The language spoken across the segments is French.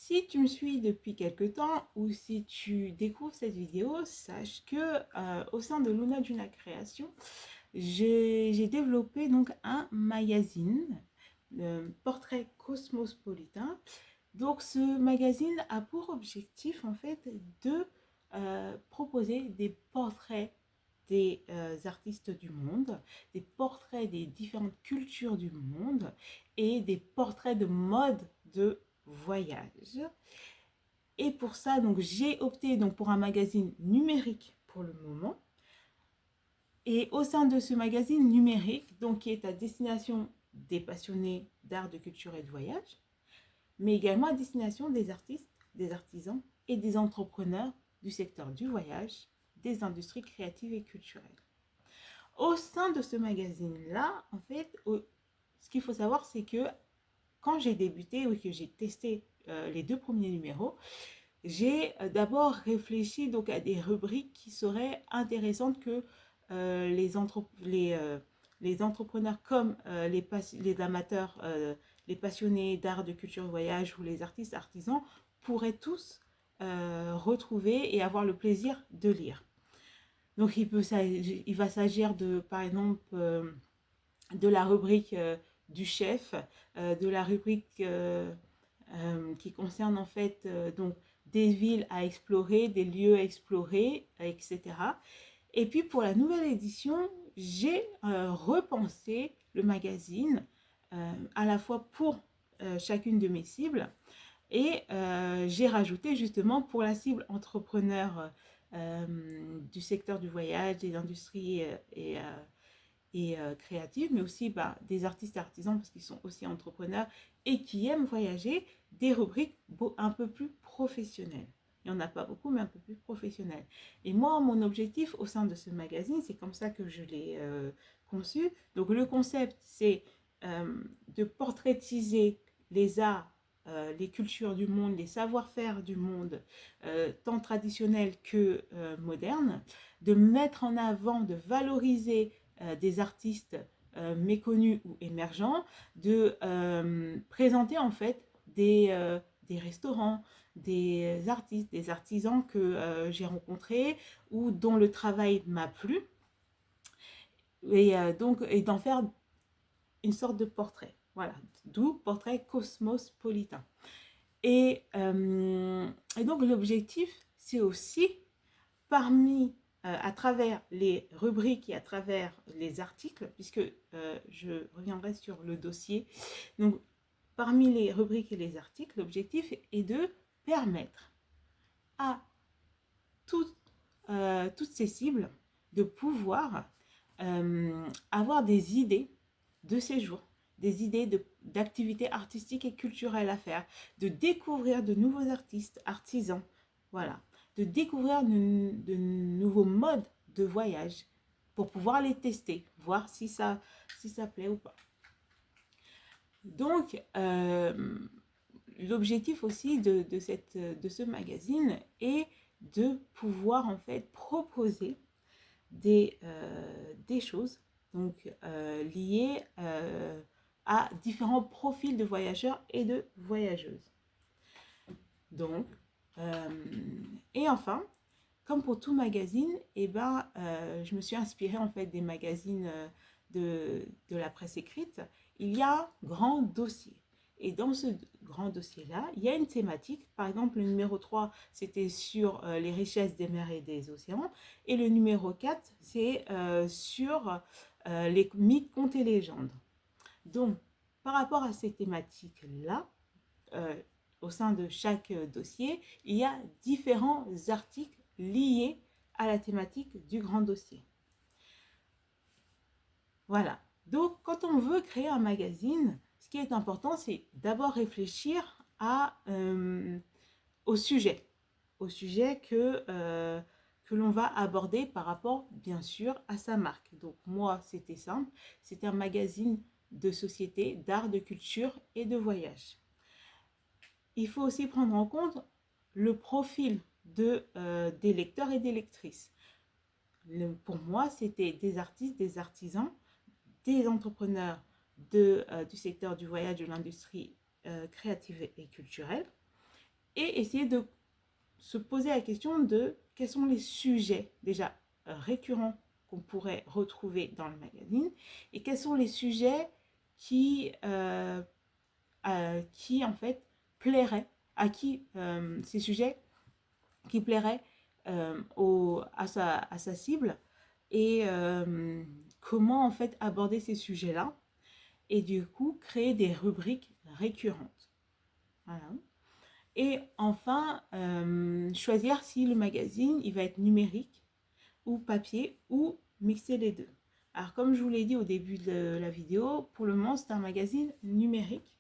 Si tu me suis depuis quelque temps ou si tu découvres cette vidéo, sache que au sein de Luna Duna Création, j'ai développé donc un magazine, le Portrait Cosmopolitain. Donc ce magazine a pour objectif en fait de proposer des portraits des artistes du monde, des portraits des différentes cultures du monde et des portraits de mode de voyage. Et pour ça, donc j'ai opté donc pour un magazine numérique pour le moment. Et au sein de ce magazine numérique, donc qui est à destination des passionnés d'art, de culture et de voyage, mais également à destination des artistes, des artisans et des entrepreneurs du secteur du voyage, des industries créatives et culturelles. Au sein de ce magazine-là, en fait, ce qu'il faut savoir, c'est que quand j'ai débuté ou que j'ai testé les deux premiers numéros, j'ai d'abord réfléchi donc à des rubriques qui seraient intéressantes que les entrepreneurs comme les amateurs, les passionnés d'art, de culture, voyage ou les artistes artisans pourraient tous retrouver et avoir le plaisir de lire. Donc il va s'agir de, par exemple, de la rubrique du chef, de la rubrique qui concerne en fait donc des villes à explorer, des lieux à explorer, etc. Et puis pour la nouvelle édition, j'ai repensé le magazine à la fois pour chacune de mes cibles et j'ai rajouté justement pour la cible entrepreneur du secteur du voyage, des industries et créatives, mais aussi des artistes et artisans parce qu'ils sont aussi entrepreneurs et qui aiment voyager, des rubriques un peu plus professionnelles. Il n'y en a pas beaucoup, mais un peu plus professionnelles. Et moi, mon objectif au sein de ce magazine, c'est comme ça que je l'ai conçu. Donc le concept, c'est de portraitiser les arts, les cultures du monde, les savoir-faire du monde, tant traditionnels que modernes, de mettre en avant, de valoriser des artistes méconnus ou émergents, de présenter en fait des restaurants, des artistes, des artisans que j'ai rencontrés ou dont le travail m'a plu, et d'en faire une sorte de portrait. Voilà, d'où portrait cosmopolitain. Et donc l'objectif, c'est aussi parmi, à travers les rubriques et à travers les articles, puisque je reviendrai sur le dossier, donc parmi les rubriques et les articles, l'objectif est de permettre à toutes ces cibles de pouvoir avoir des idées de séjour, des idées d'activités artistiques et culturelles à faire, de découvrir de nouveaux artistes, artisans, voilà, de découvrir de nouveaux modes de voyage pour pouvoir les tester, voir si ça plaît ou pas. Donc, l'objectif aussi de ce magazine est de pouvoir en fait proposer des choses donc, liées à différents profils de voyageurs et de voyageuses. Donc, et enfin, comme pour tout magazine, je me suis inspirée en fait des magazines de la presse écrite. Il y a un grand dossier. Et dans ce grand dossier-là, il y a une thématique. Par exemple, le numéro 3, c'était sur les richesses des mers et des océans. Et le numéro 4, c'est sur les mythes, contes et légendes. Donc, par rapport à ces thématiques-là, euh, au sein de chaque dossier, il y a différents articles liés à la thématique du grand dossier. Voilà. Donc, quand on veut créer un magazine, ce qui est important, c'est d'abord réfléchir au sujet que l'on va aborder par rapport, bien sûr, à sa marque. Donc, moi, c'était simple. C'était un magazine de société, d'art, de culture et de voyage. Il faut aussi prendre en compte le profil des lecteurs et des lectrices. Pour moi, c'était des artistes, des artisans, des entrepreneurs du secteur du voyage, de l'industrie créative et culturelle, et essayer de se poser la question de quels sont les sujets déjà récurrents qu'on pourrait retrouver dans le magazine et quels sont les sujets qui en fait plairaient, à qui ces sujets qui plairaient à sa cible et comment en fait aborder ces sujets-là et du coup créer des rubriques récurrentes. Voilà. Et enfin, choisir si le magazine il va être numérique ou papier ou mixer les deux. Alors comme je vous l'ai dit au début de la vidéo, pour le moment c'est un magazine numérique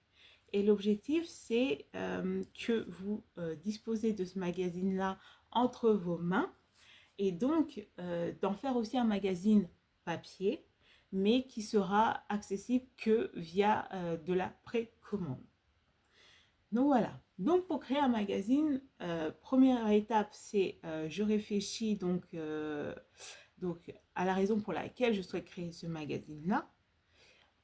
et l'objectif c'est que vous disposez de ce magazine-là entre vos mains et donc d'en faire aussi un magazine papier mais qui sera accessible que via de la précommande. Donc voilà. Donc pour créer un magazine, première étape, c'est je réfléchis donc à la raison pour laquelle je souhaite créer ce magazine-là,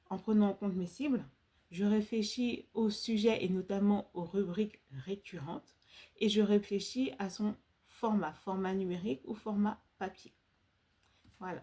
en prenant en compte mes cibles. Je réfléchis au sujet et notamment aux rubriques récurrentes et je réfléchis à son format numérique ou format papier. Voilà.